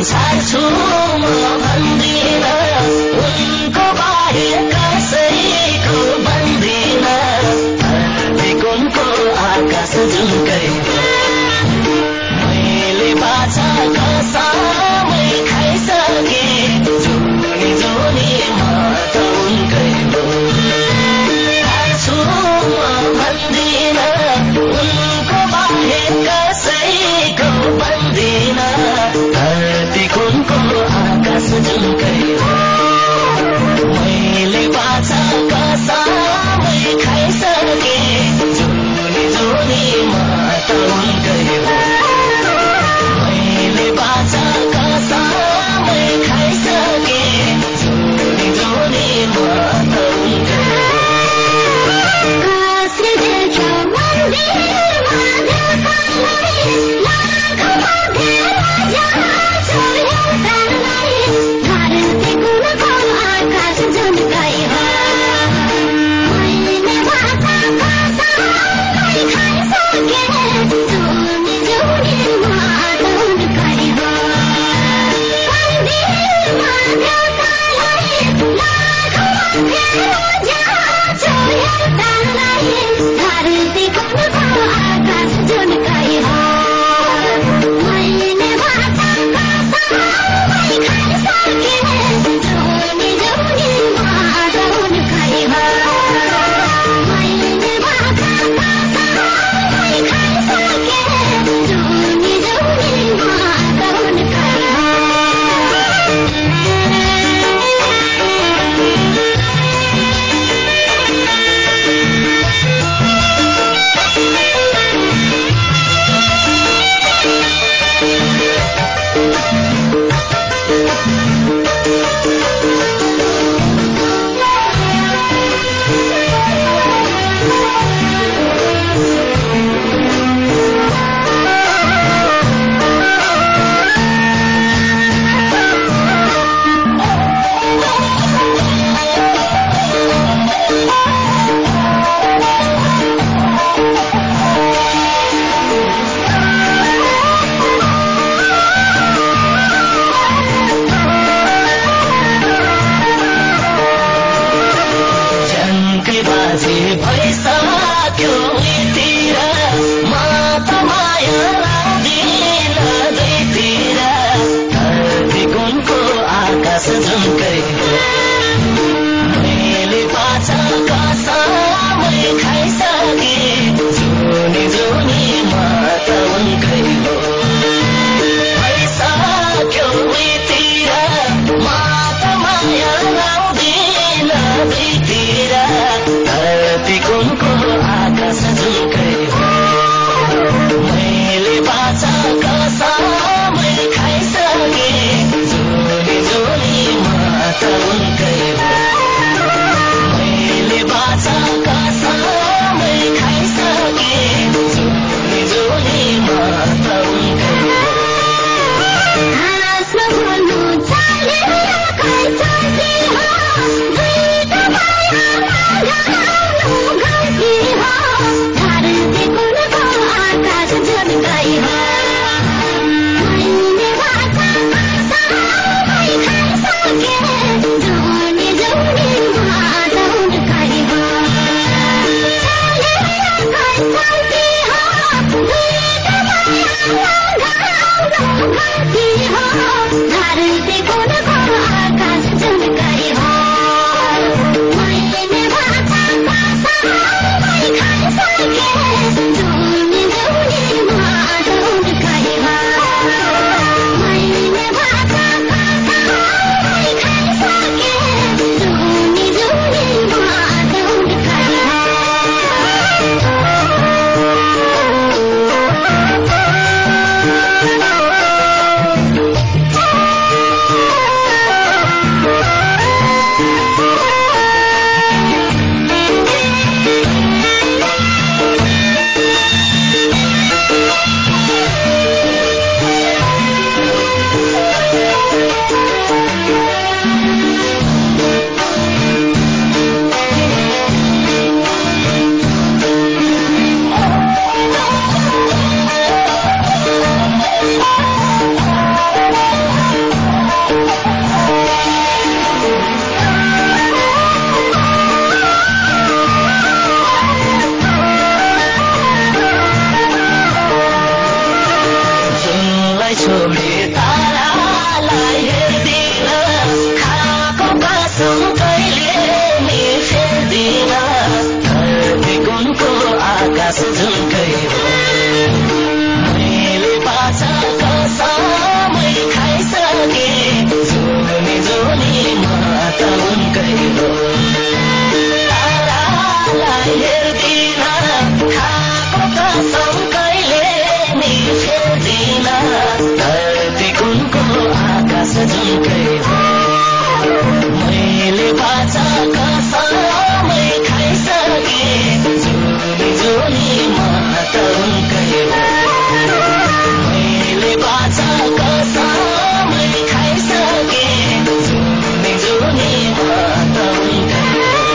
छाड्छु म भन्दिन उनको बाहेक कसैको भन्दिन धरती कुनको आकाश जुनकै मैले बाछा कसामै खाइसके जुनी जुनी म त उनकै हो छाड्छु म भन्दिन उनको बाहेक कसैको भन्दिन धरती कुनको आकाश जुनकै हो मैले बाछा कसामै खाइसके जुनी जुनी म त उनकै हो मैले बाछा कसामै खाइसके जुनी जुनी म त उनकै हो कसले देख्यो मन्दिरमा देखालाई लाखौँ मध्ये जान्छौ एउटालाई धरती कुनको आकाश जुनकै हो मैले बाछा कसामै खाइसके जुनी जुनी म त उनकै हो मन्दिरमा देखालाई लाखौँ मध्ये जान्छौ एउटालाई धरती कुनको आकाश जुनकै हो मैले बाछा कसामै खाइसके जुनी जुनी म त उनकै हो मैले बाछा कसामै खाइसके जुनी जुनी म त उनकै हो जनकै बाजे भइसक्यो यतिर म त माया लाउँदिन दुईतिर धरती कुनको आकाश जुनकै हो मैले बाछा कसामै खाइसके जुनी जुनी म त उनकै हो भइसक्यो यतिर म त माया लाउँदिन दुईतिर धरती कुनको आकाश झुल्कै हो मैले बाछा कसमै खाइसके जोनी जोनी माता उनकै हो तारालाई हेर्दिन खाएको कसम कहिले नि फेर्दिन धरती कुनको आकाश झुल्कै हो मैले बाछा कसमै खाइसके जोनी जोनी माता उनकै हो मैले बाछा कसमै खाइसके जोनी जोनी माता उनकै हो